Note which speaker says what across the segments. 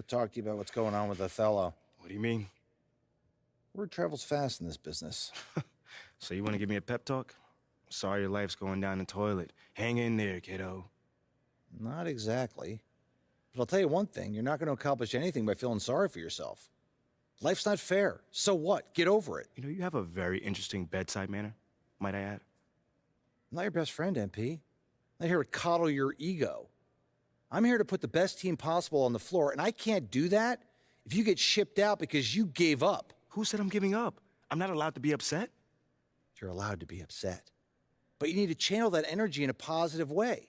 Speaker 1: talk to you about what's going on with Othello.
Speaker 2: What do you mean?
Speaker 1: Word travels fast in this business.
Speaker 2: So you want to give me a pep talk? Sorry your life's going down the toilet. Hang in there, kiddo.
Speaker 1: Not exactly. But I'll tell you one thing, you're not going to accomplish anything by feeling sorry for yourself. Life's not fair. So what? Get over it.
Speaker 2: You know, you have a very interesting bedside manner, might I add.
Speaker 1: I'm not your best friend, MP. I'm not here to coddle your ego. I'm here to put the best team possible on the floor, and I can't do that if you get shipped out because you gave up.
Speaker 2: Who said I'm giving up? I'm not allowed to be upset?
Speaker 1: You're allowed to be upset. But you need to channel that energy in a positive way.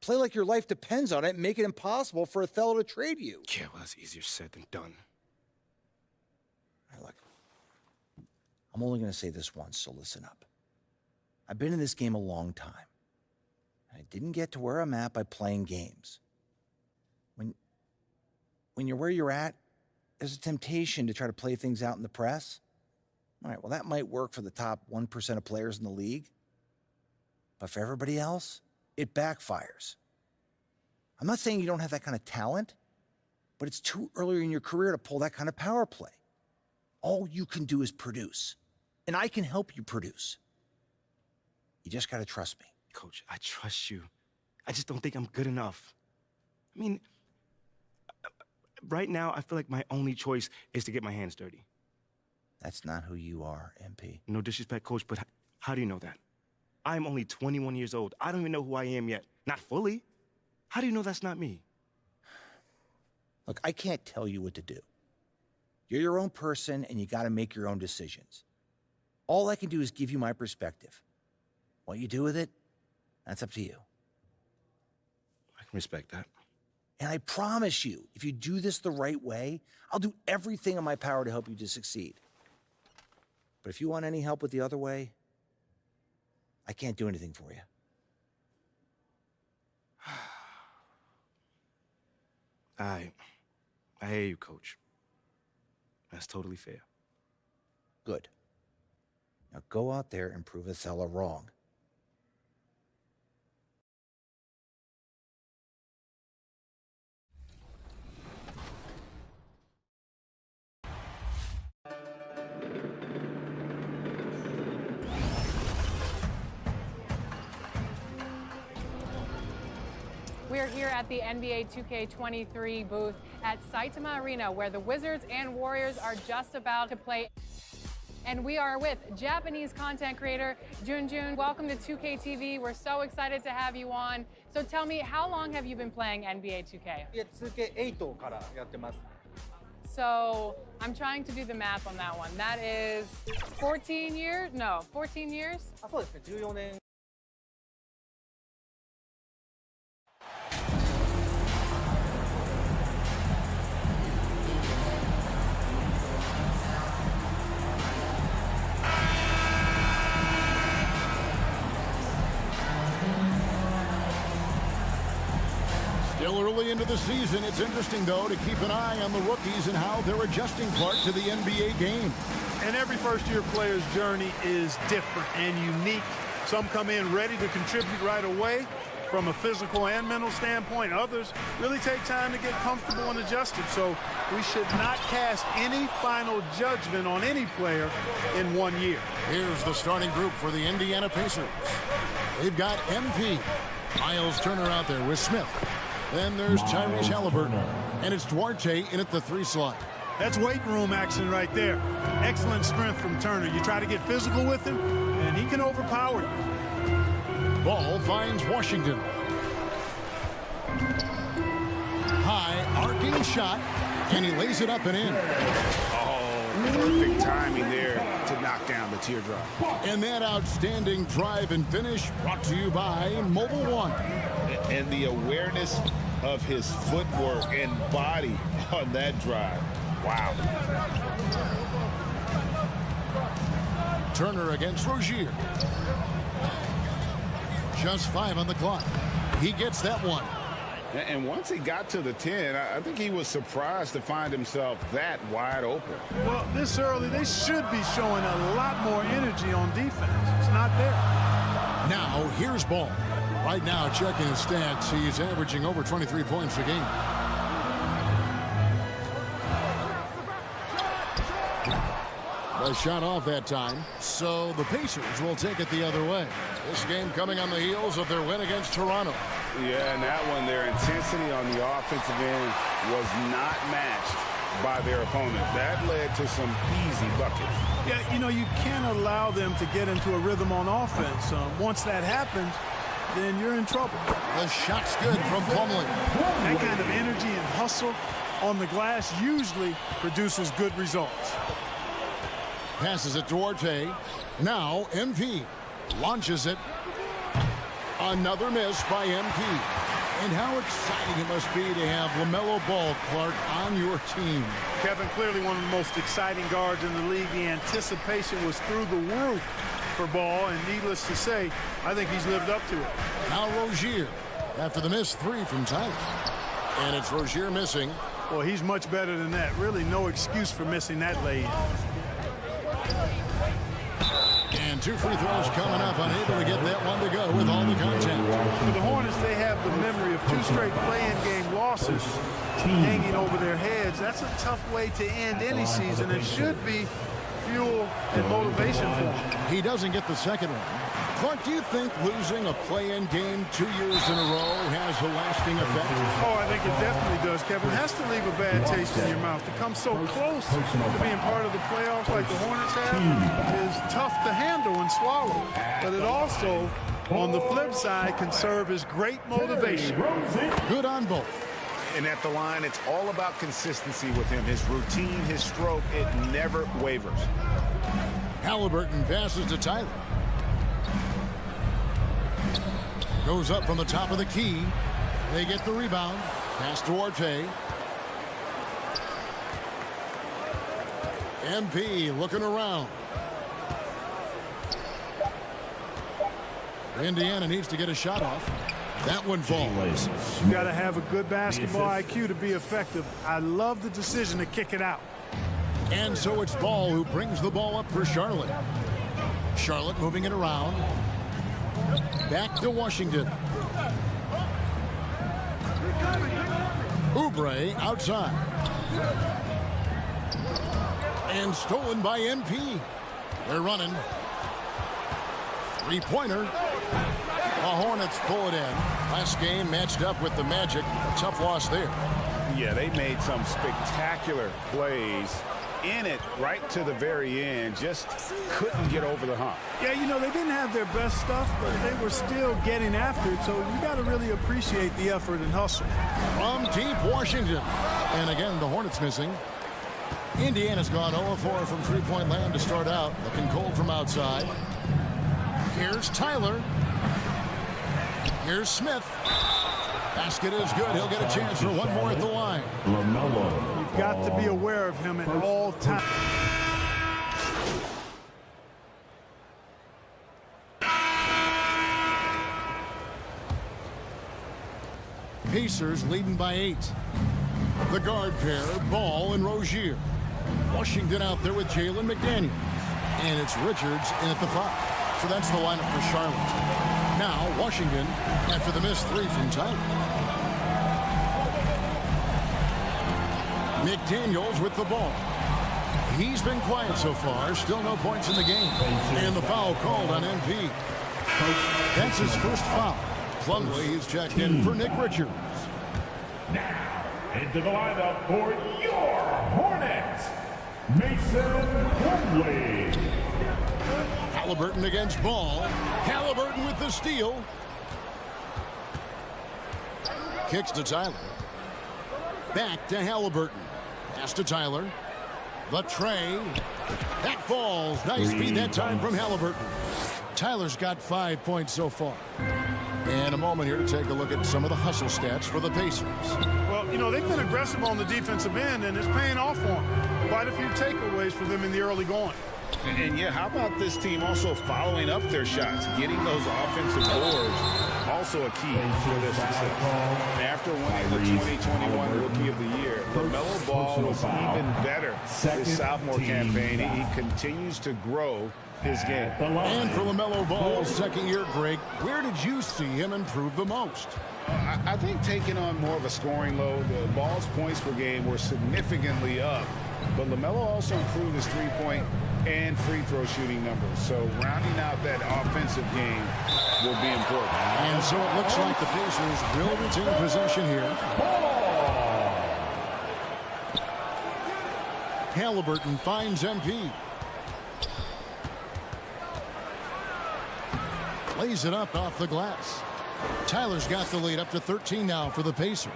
Speaker 1: Play like your life depends on it and make it impossible for Othello to trade you.
Speaker 2: Yeah, well, that's easier said than done.
Speaker 1: All right, look, I'm only going to say this once, so listen up. I've been in this game a long time. I didn't get to where I'm at by playing games. When you're where you're at, there's a temptation to try to play things out in the press. All right, well, that might work for the top 1% of players in the league. But for everybody else, it backfires. I'm not saying you don't have that kind of talent, but it's too early in your career to pull that kind of power play. All you can do is produce, and I can help you produce. You just got to trust me.
Speaker 2: Coach, I trust you. I just don't think I'm good enough. I mean, right now, I feel like my only choice is to get my hands dirty.
Speaker 1: That's not who you are, MP.
Speaker 2: No disrespect, Coach, but how do you know that? I'm only 21 years old. I don't even know who I am yet. Not fully. How do you know that's not me?
Speaker 1: Look, I can't tell you what to do. You're your own person, and you got to make your own decisions. All I can do is give you my perspective. What you do with it, that's up to you.
Speaker 2: I can respect that.
Speaker 1: And I promise you, if you do this the right way, I'll do everything in my power to help you to succeed. But if you want any help with the other way, I can't do anything for you.
Speaker 2: I hear you, Coach. That's totally fair.
Speaker 1: Good. Now go out there and prove Othello wrong.
Speaker 3: We are here at the NBA 2K23 booth at Saitama Arena, where the Wizards and Warriors are just about to play. And we are with Japanese content creator Junjun. Welcome to 2K TV. We're so excited to have you on. So tell me, how long have you been playing NBA 2K?
Speaker 4: 2K8 からやってます。
Speaker 3: So I'm trying to do the math on that one. That is 14 years? No, 14 years?
Speaker 4: そうですね、14年。
Speaker 5: Still early into the season, it's interesting, though, to keep an eye on the rookies and how they're adjusting part to the NBA game.
Speaker 6: And every first-year player's journey is different and unique. Some come in ready to contribute right away from a physical and mental standpoint. Others really take time to get comfortable and adjusted. So we should not cast any final judgment on any player in 1 year.
Speaker 5: Here's the starting group for the Indiana Pacers. They've got MP, Miles Turner out there with Smith. Then there's Tyrese Halliburton, and it's Duarte in at the 3 slot.
Speaker 6: That's weight room action right there. Excellent strength from Turner. You try to get physical with him, and he can overpower you.
Speaker 5: Ball finds Washington. High arcing shot, and he lays it up and in.
Speaker 7: Oh, perfect timing there to knock down the teardrop.
Speaker 5: And that outstanding drive and finish brought to you by Mobile One.
Speaker 7: And the awareness of his footwork and body on that drive. Wow.
Speaker 5: Turner against Rozier. Just 5 on the clock. He gets that one.
Speaker 7: And once he got to the 10, I think he was surprised to find himself that wide open.
Speaker 6: Well, this early, they should be showing a lot more energy on defense. It's not there.
Speaker 5: Now, here's Ball. Right now, checking his stats, he's averaging over 23 points a game. The shot off that time, so the Pacers will take it the other way. This game coming on the heels of their win against Toronto.
Speaker 7: Yeah, and that one, their intensity on the offensive end was not matched by their opponent. That led to some easy buckets.
Speaker 6: Yeah, you know, you can't allow them to get into a rhythm on offense. Once that happens, then you're in trouble.
Speaker 5: The shot's good from Plumlee.
Speaker 6: That kind of energy and hustle on the glass usually produces good results.
Speaker 5: Passes it to Duarte. Now MP launches it. Another miss by MP. And how exciting it must be to have LaMelo Ball, Clark, on your team.
Speaker 6: Kevin, clearly one of the most exciting guards in the league. The anticipation was through the roof for Ball, and needless to say, I think he's lived up to it.
Speaker 5: Now Rozier after the missed three from Tyler. And it's Rozier missing.
Speaker 6: Well, he's much better than that. Really no excuse for missing that lay-in.
Speaker 5: And two free throws coming up, unable to get that one to go with all the contact.
Speaker 6: For the Hornets, they have the memory of two straight play-in game losses hanging over their heads. That's a tough way to end any season. It should be fuel and motivation for him.
Speaker 5: He doesn't get the second one. Clark, do you think losing a play-in game 2 years in a row has a lasting effect?
Speaker 6: Oh, I think it definitely does, Kevin. It has to leave a bad taste in your mouth. To come so close to being part of the playoffs like the Hornets have is tough to handle and swallow. But it also, on the flip side, can serve as great motivation.
Speaker 5: Good on both.
Speaker 7: And at the line, it's all about consistency with him. His routine, his stroke, it never wavers.
Speaker 5: Halliburton passes to Tyler. Goes up from the top of the key. They get the rebound. Pass to Duarte. MP looking around. Indiana needs to get a shot off. That one falls.
Speaker 6: You got to have a good basketball IQ to be effective. I love the decision to kick it out.
Speaker 5: And so it's Ball who brings the ball up for Charlotte. Charlotte moving it around. Back to Washington. Oubre outside. And stolen by MP. They're running. Three-pointer. The Hornets pull it in. Last game matched up with the Magic. A tough loss there.
Speaker 7: Yeah, they made some spectacular plays in it right to the very end. Just couldn't get over the hump.
Speaker 6: Yeah, you know, they didn't have their best stuff, but they were still getting after it. So you got to really appreciate the effort and hustle.
Speaker 5: From deep Washington. And again, the Hornets missing. Indiana's gone 0-4 from three-point land to start out. Looking cold from outside. Here's Tyler. Here's Smith. Basket is good. He'll get a chance for one more at the line.
Speaker 6: You've got to be aware of him at all times.
Speaker 5: Pacers leading by 8. The guard pair, Ball and Rozier. Washington out there with Jalen McDaniels. And it's Richards in at the 5. So that's the lineup for Charlotte. Now Washington after the missed three from Tyler. McDaniels with the ball. He's been quiet so far. Still no points in the game. And the foul called on MP. That's his first foul. Plumlee is checked in for Nick Richards.
Speaker 8: Now, into the lineup for your Hornets, Mason Plumlee.
Speaker 5: Halliburton against Ball. Halliburton with the steal. Kicks to Tyler. Back to Halliburton. Pass to Tyler. The tray. That falls. Nice feed that time from Halliburton. Tyler's got 5 points so far. And a moment here to take a look at some of the hustle stats for the Pacers.
Speaker 6: Well, you know, they've been aggressive on the defensive end, and it's paying off for them. Quite a few takeaways for them in the early going.
Speaker 7: And yeah, how about this team also following up their shots, getting those offensive boards, also a key for their success. After winning the 2021 Rookie of the Year, LaMelo Ball was even better this sophomore campaign. He continues to grow his game.
Speaker 5: And for LaMelo Ball's second year, Greg, where did you see him improve the most?
Speaker 7: I think taking on more of a scoring load, the Ball's points per game were significantly up but LaMelo also improved his three-point and free throw shooting numbers. So rounding out that offensive game will be important.
Speaker 5: And so it looks like the Pacers will retain possession here. Halliburton finds MP. Lays it up off the glass. Tyler's got the lead up to 13 now for the Pacers.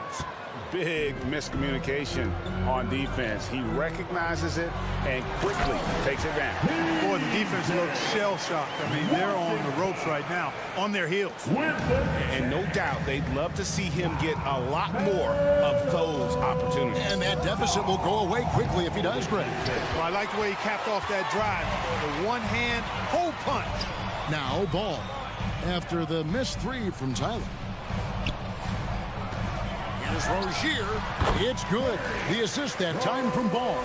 Speaker 7: Big miscommunication on defense. He recognizes it and quickly takes advantage.
Speaker 6: Boy, the defense looks shell-shocked. I mean, they're on the ropes right now, on their heels.
Speaker 7: And no doubt they'd love to see him get a lot more of those opportunities.
Speaker 5: And that deficit will go away quickly if he does, Greg.
Speaker 6: Well, I like the way he capped off that drive. The one-hand hole punch.
Speaker 5: Now Ball. After the missed three from Tyler. Here's Rozier. It's good. The assist that time from Ball.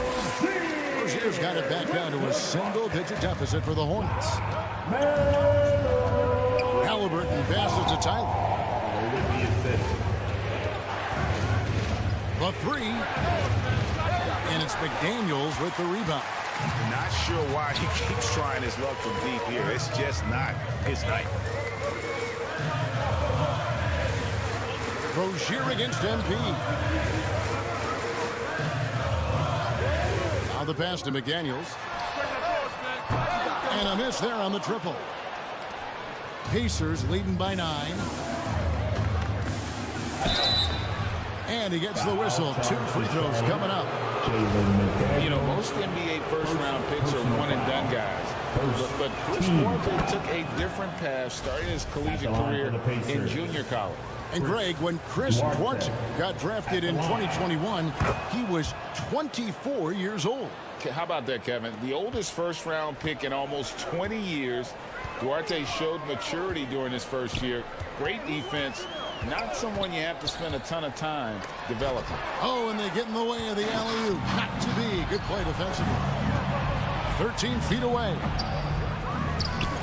Speaker 5: Rozier's got it back down to a single-digit deficit for the Hornets. Halliburton passes to Tyler. The three. And it's McDaniels with the rebound.
Speaker 7: Not sure why he keeps trying his luck from deep here. It's just not his night.
Speaker 5: Rozier against MP. Now the pass to McDaniels. And a miss there on the triple. Pacers leading by 9. And he gets the whistle. 2 free throws coming up.
Speaker 7: You know, most NBA first-round picks are one-and-done guys. But Chris Duarte took a different path starting his collegiate career in junior college.
Speaker 5: And Greg, when Chris Duarte got drafted in 2021, he was 24 years old.
Speaker 7: How about that, Kevin? The oldest first-round pick in almost 20 years. Duarte showed maturity during his first year. Great defense. Not someone you have to spend a ton of time developing.
Speaker 5: Oh, and they get in the way of the alley-oop. Not to be. Good play defensively. 13 feet away.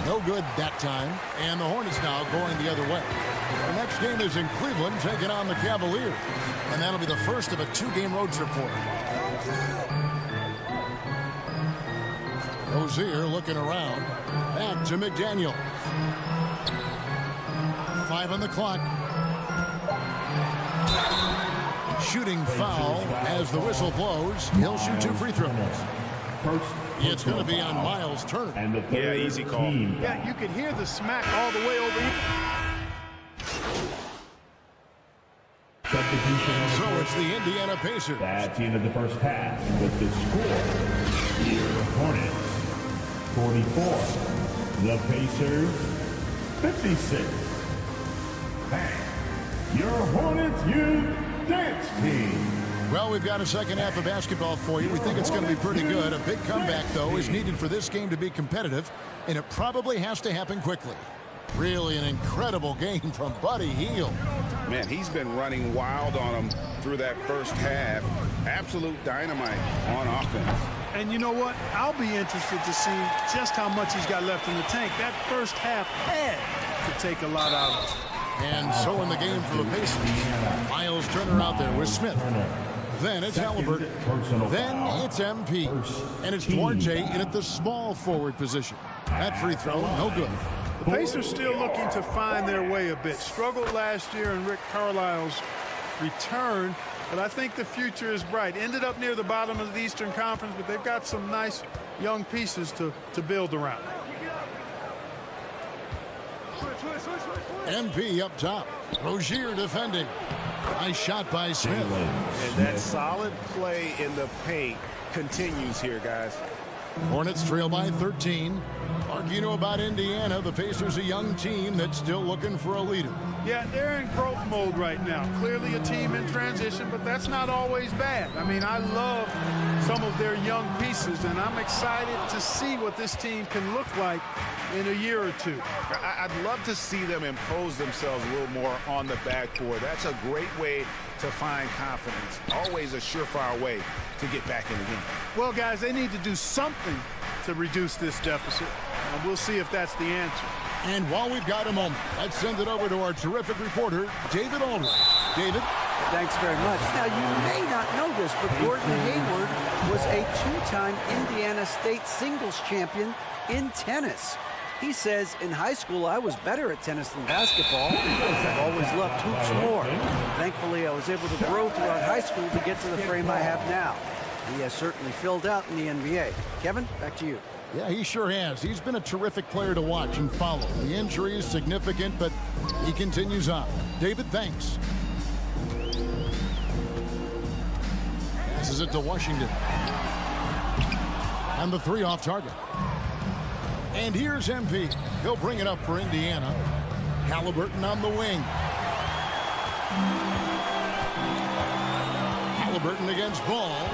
Speaker 5: No good that time. And the Hornets now going the other way. The next game is in Cleveland, taking on the Cavaliers. And that'll be the first of a 2-game road trip for him. Rozier looking around. Back to McDaniel. 5 on the clock. Shooting foul as the whistle blows. He'll shoot 2 free throws. It's going to be on Miles Turner.
Speaker 7: Yeah, easy call.
Speaker 6: Yeah, you could hear the smack all the way over here.
Speaker 8: Substitution.
Speaker 5: So it's the Indiana Pacers.
Speaker 8: That's the end of the first half with the score. Here, Hornets 44. The Pacers 56. Bang. Your Hornets Youth Dance Team.
Speaker 5: Well, we've got a second half of basketball for you. We think it's going to be pretty good. A big comeback, though, is needed for this game to be competitive, and it probably has to happen quickly. Really an incredible game from Buddy Hield.
Speaker 7: Man, he's been running wild on him through that first half. Absolute dynamite on offense.
Speaker 6: And you know what? I'll be interested to see just how much he's got left in the tank. That first half had to take a lot out of it.
Speaker 5: And so in the game for the Pacers, Miles Turner out there with Smith. Then it's Halliburton. Then it's MP. And it's Duarte in at the small forward position. That free throw, no good.
Speaker 6: The Pacers still looking to find their way a bit. Struggled last year in Rick Carlisle's return, but I think the future is bright. Ended up near the bottom of the Eastern Conference, but they've got some nice young pieces to build around.
Speaker 5: MP up top. Rozier defending. Nice shot by Smith.
Speaker 9: And that solid play in the paint continues here, guys.
Speaker 5: Hornets trail by 13. Mark, you know about Indiana. The Pacers a young team that's still looking for a leader.
Speaker 6: Yeah, they're in growth mode right now. Clearly a team in transition, but that's not always bad. I mean, I love some of their young pieces, and I'm excited to see what this team can look like in a year or two.
Speaker 7: I'd love to see them impose themselves a little more on the backboard. That's a great way to find confidence. Always a surefire way to get back in the game.
Speaker 6: Well, guys, they need to do something to reduce this deficit. And we'll see if that's the answer.
Speaker 5: And while we've got a moment, let's send it over to our terrific reporter, David Aldridge. David?
Speaker 10: Thanks very much. Now, you may not know this, but Gordon Hayward was a two-time Indiana State singles champion in tennis. He says, in high school, I was better at tennis than basketball. I've always loved hoops more. Thankfully, I was able to grow throughout high school to get to the frame I have now. He has certainly filled out in the NBA. Kevin, back to you.
Speaker 5: Yeah, he sure has. He's been a terrific player to watch and follow. The injury is significant, but he continues on. David, thanks. Passes it to Washington. And the three off target. And here's MP. He'll bring it up for Indiana. Halliburton on the wing. Halliburton against Ball.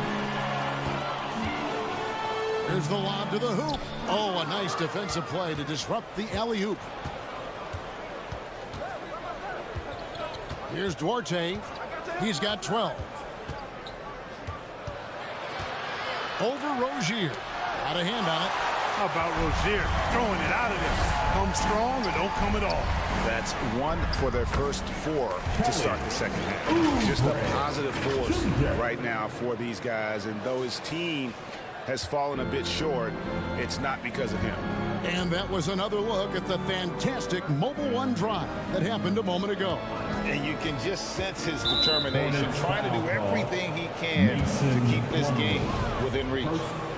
Speaker 5: Here's the lob to the hoop. Oh, a nice defensive play to disrupt the alley-oop. Here's Duarte. He's got 12. Over Rozier. Got a hand on it.
Speaker 6: How about Rozier throwing it out of there? Come strong or don't come at all.
Speaker 7: That's 1 for their first 4 to start the second half. Just a positive force right now for these guys. And though his team has fallen a bit short, it's not because of him.
Speaker 5: And that was another look at the fantastic Mobile One drive that happened a moment ago.
Speaker 7: And you can just sense his determination, trying to do everything he can to keep this game within reach.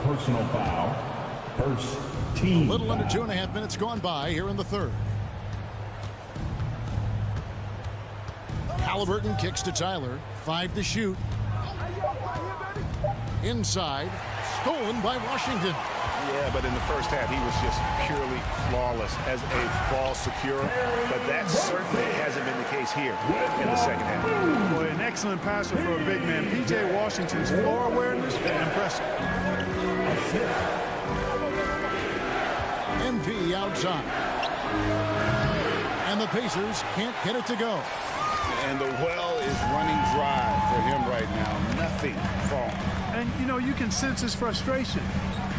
Speaker 8: Personal foul. First team.
Speaker 5: A little under 2.5 minutes gone by here in the third. Halliburton kicks to Tyler. 5 to shoot. Inside. Stolen by Washington.
Speaker 7: Yeah, but in the first half, he was just purely flawless as a ball securer. But that certainly hasn't been the case here in the second half.
Speaker 6: Boy, an excellent passer for a big man. P.J. Washington's floor awareness, impressive.
Speaker 5: MP outside. And the Pacers can't get it to go.
Speaker 7: And the well is running dry for him right now. Nothing falling.
Speaker 6: And, you know, you can sense his frustration.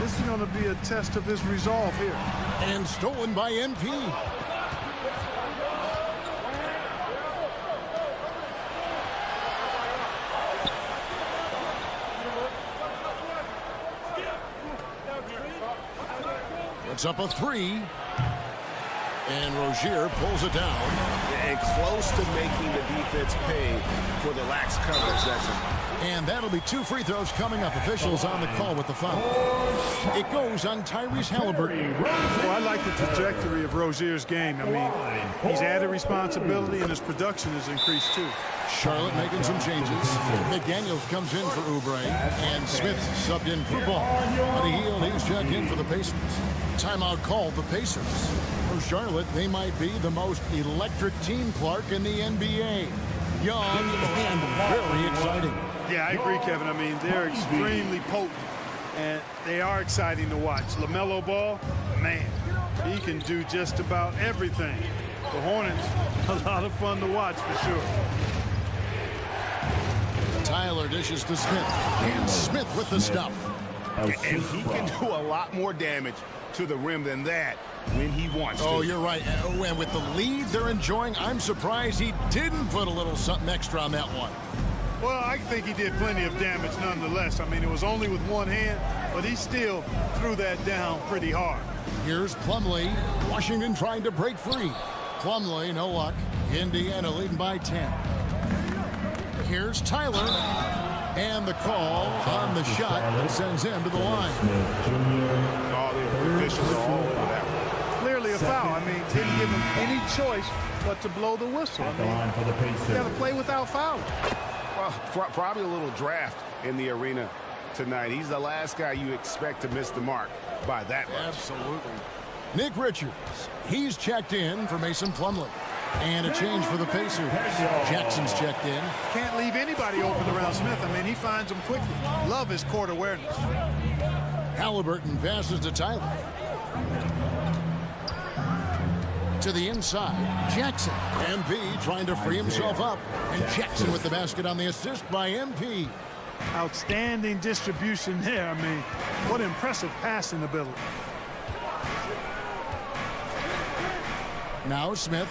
Speaker 6: This is going to be a test of his resolve here.
Speaker 5: And stolen by MP. It's up a 3. And Rozier pulls it down.
Speaker 7: And close to making the defense pay for the lax coverage. That's it.
Speaker 5: And that'll be 2 free throws coming up. Officials on the call with the foul. It goes on Tyrese Halliburton.
Speaker 6: Well, I like the trajectory of Rozier's game. I mean, he's added responsibility and his production has increased too.
Speaker 5: Charlotte making some changes. McDaniels comes in for Oubre. And Smith subbed in for Ball. Buddy Hield, he's checked in for the Pacers. Timeout called the Pacers. For Charlotte, they might be the most electric team, Clark, in the NBA. Young and very exciting.
Speaker 6: Yeah, I agree, Kevin. I mean, they're extremely potent, and they are exciting to watch. LaMelo Ball, man, he can do just about everything. The Hornets, a lot of fun to watch for sure.
Speaker 5: Tyler dishes to Smith, and Smith with the stuff.
Speaker 7: And he can do a lot more damage to the rim than that when he wants to.
Speaker 5: Oh, you're right. And with the lead they're enjoying, I'm surprised he didn't put a little something extra on that one.
Speaker 6: Well, I think he did plenty of damage nonetheless. I mean, it was only with one hand, but he still threw that down pretty hard.
Speaker 5: Here's Plumlee. Washington trying to break free. Plumlee, no luck. Indiana leading by 10. Here's Tyler. And the call on the shot that sends him to the line.
Speaker 7: All the officials are all over that one.
Speaker 6: Clearly a foul. I mean, didn't give him any choice but to blow the whistle. I mean, you got to play without fouling.
Speaker 7: Well, probably a little draft in the arena tonight. He's the last guy you expect to miss the mark by that much.
Speaker 5: Absolutely. Nick Richards, he's checked in for Mason Plumlee. And a change for the Pacers. Jackson's checked in.
Speaker 6: Can't leave anybody open around Smith. I mean, he finds them quickly. Love his court awareness.
Speaker 5: Halliburton passes to Tyler. To the inside. Jackson. MP trying to free himself up. And Jackson with the basket on the assist by MP.
Speaker 6: Outstanding distribution there. I mean, what impressive passing ability.
Speaker 5: Now Smith.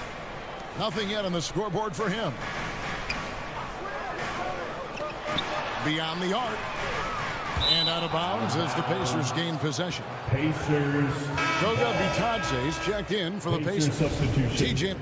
Speaker 5: Nothing yet on the scoreboard for him. beyond the arc. And out of bounds as the Pacers gain possession.
Speaker 8: Pacers.
Speaker 5: Goga Bitadze's checked in for the Pacers.
Speaker 8: Substitution.
Speaker 5: TJ.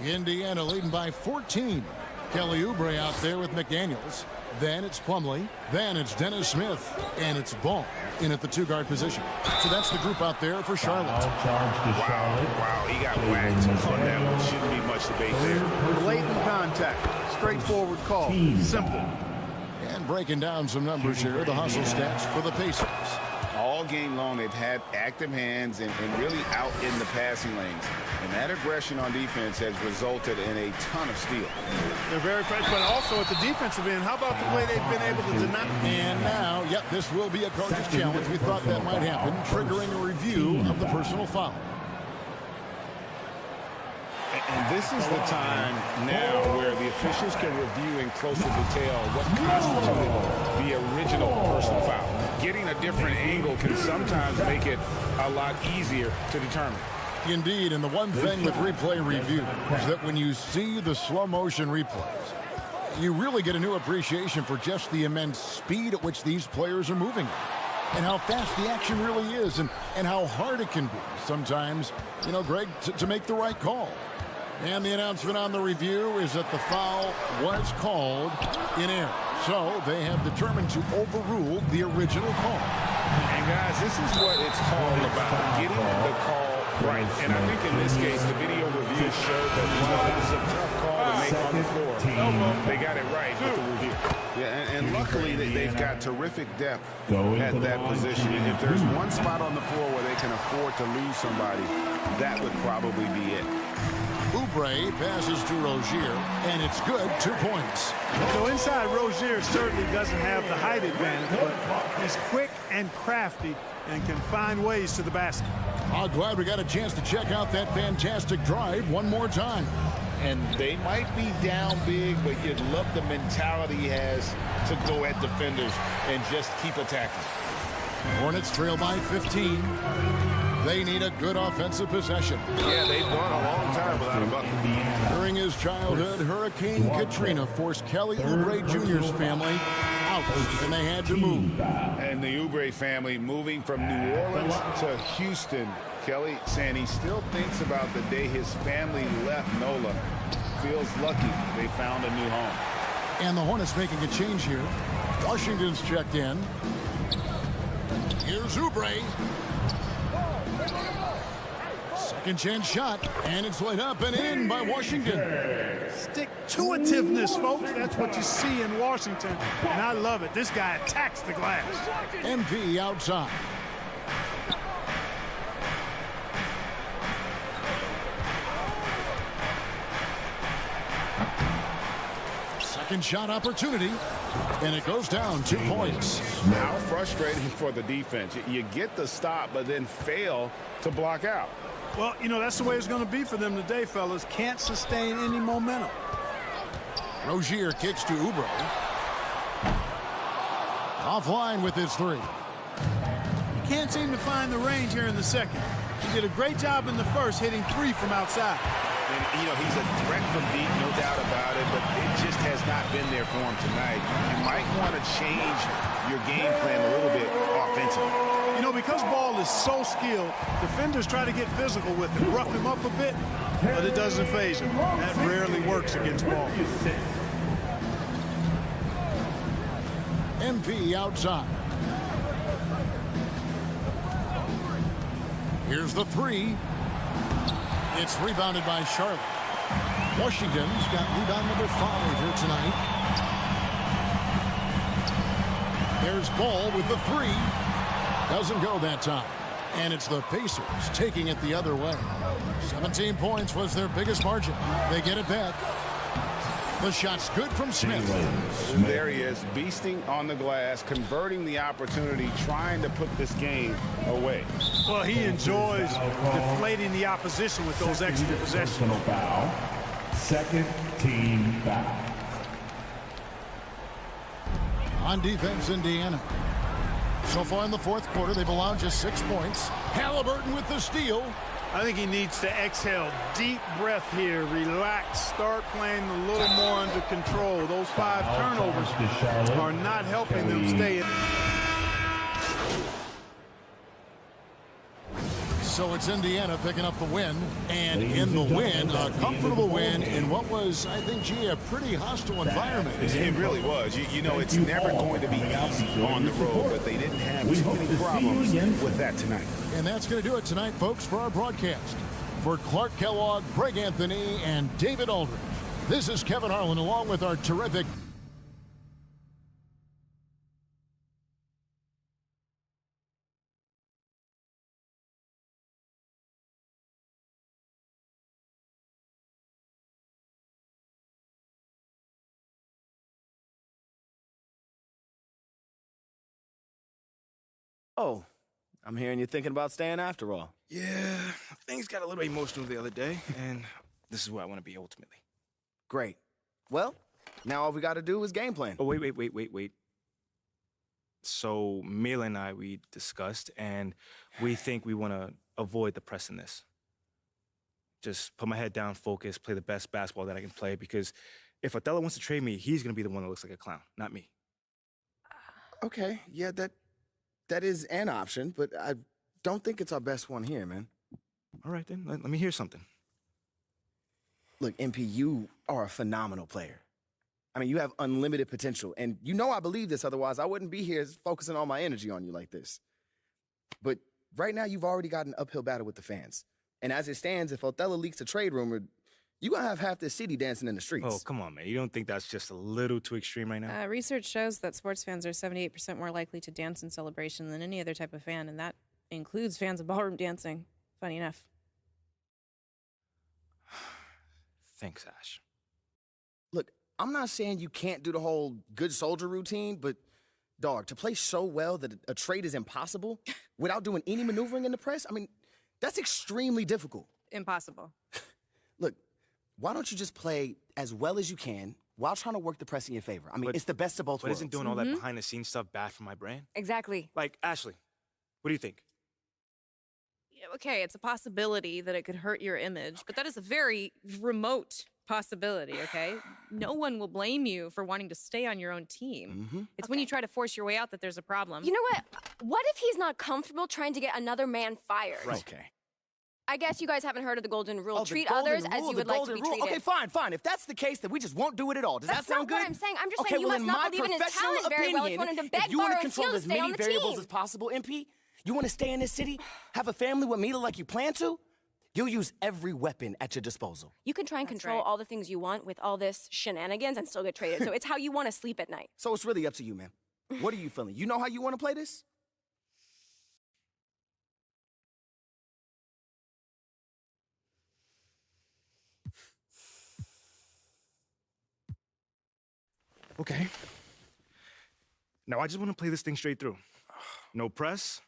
Speaker 5: Indiana leading by 14. Kelly Oubre out there with McDaniels. Then it's Plumlee. Then it's Dennis Smith. And it's Ball in at the two-guard position. So that's the group out there for Charlotte.
Speaker 7: Wow, he got whacked on that one. Shouldn't be much debate there.
Speaker 6: Blatant contact. Straightforward call. Simple.
Speaker 5: And breaking down some numbers here, the hustle stats for the Pacers.
Speaker 7: All game long, they've had active hands and really out in the passing lanes. And that aggression on defense has resulted in a ton of steals.
Speaker 6: They're very fresh, but also at the defensive end, how about the way they've been able to deny?
Speaker 5: And now, yep, this will be a coach's challenge. We thought that might happen, triggering a review of the personal foul.
Speaker 7: And this is the time now where the officials can review in closer detail what constituted the original personal foul. Getting a different angle can sometimes make it a lot easier to determine.
Speaker 5: Indeed, and the one thing with replay review is that when you see the slow motion replays, you really get a new appreciation for just the immense speed at which these players are moving and how fast the action really is and how hard it can be sometimes, you know, Greg, to make the right call. And the announcement on the review is that the foul was called in error. So they have determined to overrule the original call.
Speaker 7: And guys, this is what it's all about, getting the call right. And I think in this case, the video review showed that while it's a tough call to make on the floor, they got it right with the review. Yeah, and luckily they've got terrific depth at that position. And if there's one spot on the floor where they can afford to lose somebody, that would probably be it.
Speaker 5: Oubre passes to Rozier, and it's good, 2 points.
Speaker 6: So inside, Rozier certainly doesn't have the height advantage, but he's quick and crafty and can find ways to the basket.
Speaker 5: I'm glad we got a chance to check out that fantastic drive one more time.
Speaker 7: And they might be down big, but you'd love the mentality he has to go at defenders and just keep attacking.
Speaker 5: Hornets trail by 15. They need a good offensive possession.
Speaker 7: Yeah, they've gone a long time without a bucket.
Speaker 5: During his childhood, Hurricane Katrina forced Kelly Oubre Jr.'s family out, and they had to move.
Speaker 7: And the Oubre family moving from New Orleans to Houston. Kelly saying he still thinks about the day his family left NOLA. Feels lucky they found a new home.
Speaker 5: And the Hornets making a change here. Washington's checked in. Here's Oubre. Second chance shot, and it's laid up and in by Washington.
Speaker 6: Stick-to-itiveness, folks. That's what you see in Washington, and I love it. This guy attacks the glass.
Speaker 5: MP outside. Second shot opportunity, and it goes down 2 points.
Speaker 7: How frustrating for the defense. You get the stop, but then fail to block out.
Speaker 6: Well, you know, that's the way it's going to be for them today, fellas. Can't sustain any momentum.
Speaker 5: Rozier kicks to Oubre. Offline with his three.
Speaker 6: Can't seem to find the range here in the second. He did a great job in the first, hitting 3 from outside.
Speaker 7: And, you know, he's a threat from deep, no doubt about it, but it just has not been there for him tonight. You might want to change your game plan a little bit offensively.
Speaker 6: You know, because Ball is so skilled, defenders try to get physical with him, rough him up a bit, but it doesn't faze him. That rarely works against Ball.
Speaker 5: MP outside. Here's the three. It's rebounded by Charlotte. Washington's got rebound number 5 here tonight. There's Ball with the 3. Doesn't go that time. And it's the Pacers taking it the other way. 17 points was their biggest margin. They get it back. The shot's good from Smith.
Speaker 7: There he is, beasting on the glass, converting the opportunity, trying to put this game away.
Speaker 6: Well, he enjoys deflating the opposition with those extra possessions.
Speaker 8: Foul. Second team foul.
Speaker 5: On defense, Indiana. So far in the fourth quarter, they've allowed just 6 points. Halliburton with the steal.
Speaker 6: I think he needs to exhale. Deep breath here. Relax. Start playing a little more under control. Those 5 turnovers are not helping them stay in.
Speaker 5: So it's Indiana picking up the win, and in the win, a comfortable win in what was, I think, gee, a pretty hostile environment.
Speaker 7: It really was. You know, it's never going to be easy on the road, but they didn't have too many problems with that tonight.
Speaker 5: And that's going to do it tonight, folks, for our broadcast. For Clark Kellogg, Greg Anthony, and David Aldridge, this is Kevin Harlan along with our terrific...
Speaker 11: Oh, I'm hearing you're thinking about staying after all.
Speaker 2: Yeah, things got a little emotional the other day, and this is where I want to be ultimately.
Speaker 11: Great. Well, now all we got to do is game plan.
Speaker 2: Oh, wait. So, Mila and I, we discussed, and we think we want to avoid the press in this. Just put my head down, focus, play the best basketball that I can play, because if Othello wants to trade me, he's going to be the one that looks like a clown, not me.
Speaker 11: Okay, yeah, that is an option, but I don't think it's our best one here, man.
Speaker 2: All right, then. Let me hear something.
Speaker 11: Look, MP, you are a phenomenal player. I mean, you have unlimited potential, and you know I believe this, otherwise I wouldn't be here focusing all my energy on you like this. But right now, you've already got an uphill battle with the fans. And as it stands, if Othello leaks a trade rumor, you're going to have half the city dancing in the streets.
Speaker 2: Oh, come on, man. You don't think that's just a little too extreme right now?
Speaker 12: Research shows that sports fans are 78% more likely to dance in celebration than any other type of fan, and that includes fans of ballroom dancing. Funny enough.
Speaker 2: Thanks, Ash.
Speaker 11: Look, I'm not saying you can't do the whole good soldier routine, but, dog, to play so well that a trade is impossible without doing any maneuvering in the press, I mean, that's extremely difficult.
Speaker 12: Impossible.
Speaker 11: Look, why don't you just play as well as you can while trying to work the press in your favor? I mean, it's the best of both worlds.
Speaker 2: But isn't doing all that behind-the-scenes stuff bad for my brand?
Speaker 12: Exactly.
Speaker 2: Like, Ashley, what do you think?
Speaker 12: Okay, it's a possibility that it could hurt your image, but that is a very remote possibility, okay? No one will blame you for wanting to stay on your own team. It's when you try to force your way out that there's a problem.
Speaker 13: You know what? What if he's not comfortable trying to get another man fired?
Speaker 11: Right. Okay.
Speaker 13: I guess you guys haven't heard of the golden rule.
Speaker 11: Oh,
Speaker 13: Treat
Speaker 11: golden
Speaker 13: others
Speaker 11: rule,
Speaker 13: as you would like to be treated.
Speaker 11: Okay, fine. If that's the case, then we just won't do it at all. Does that sound good?
Speaker 13: That's not what I'm saying. I'm just
Speaker 11: okay,
Speaker 13: saying you
Speaker 11: well,
Speaker 13: must not believe in his talent very well if you want him to beg,
Speaker 11: if you want
Speaker 13: borrow,
Speaker 11: to
Speaker 13: and steal
Speaker 11: control
Speaker 13: to
Speaker 11: as
Speaker 13: stay on
Speaker 11: many
Speaker 13: the
Speaker 11: variables
Speaker 13: team.
Speaker 11: as possible, MP, you want to stay in this city, have a family with Mila like you plan to, you'll use every weapon at your disposal.
Speaker 13: You can try and control all the things you want with all this shenanigans and still get traded. So it's how you want to sleep at night.
Speaker 11: So it's really up to you, man. What are you feeling? You know how you want to play this?
Speaker 2: Okay. Now, I just want to play this thing straight through. No press,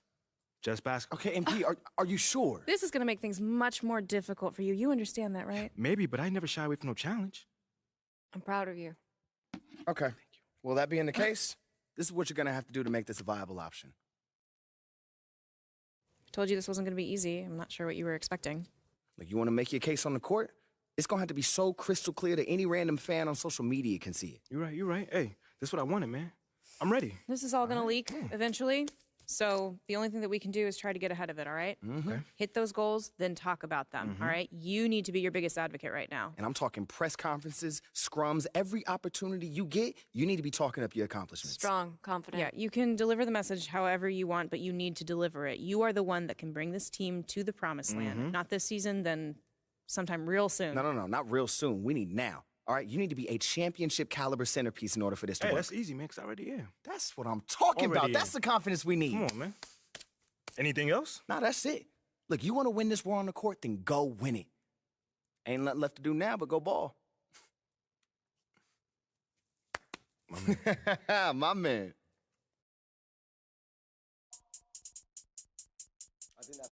Speaker 2: just basketball.
Speaker 11: Okay, MP, are you sure?
Speaker 12: This is going to make things much more difficult for you. You understand that, right?
Speaker 2: Maybe, but I never shy away from no challenge.
Speaker 13: I'm proud of you.
Speaker 11: Okay. Well, that being the case, this is what you're going to have to do to make this a viable option.
Speaker 12: I told you this wasn't going to be easy. I'm not sure what you were expecting.
Speaker 11: Like, you want to make your case on the court? It's going to have to be so crystal clear that any random fan on social media can see it.
Speaker 2: You're right. Hey, this is what I wanted, man. I'm ready.
Speaker 12: This is all going to leak eventually. So the only thing that we can do is try to get ahead of it, all right?
Speaker 2: Okay.
Speaker 12: Hit those goals, then talk about them, all right? You need to be your biggest advocate right now.
Speaker 11: And I'm talking press conferences, scrums, every opportunity you get, you need to be talking up your accomplishments.
Speaker 13: Strong, confident.
Speaker 12: Yeah, you can deliver the message however you want, but you need to deliver it. You are the one that can bring this team to the promised land. If not this season, then sometime real soon.
Speaker 11: No, not real soon. We need now. All right, you need to be a championship caliber centerpiece in order for this to work.
Speaker 2: That's easy, man, because I already am.
Speaker 11: That's what I'm talking about. That's the confidence we need.
Speaker 2: Come on, man. Anything else?
Speaker 11: Nah, that's it. Look, you want to win this war on the court, then go win it. Ain't nothing left to do now but go ball. My man.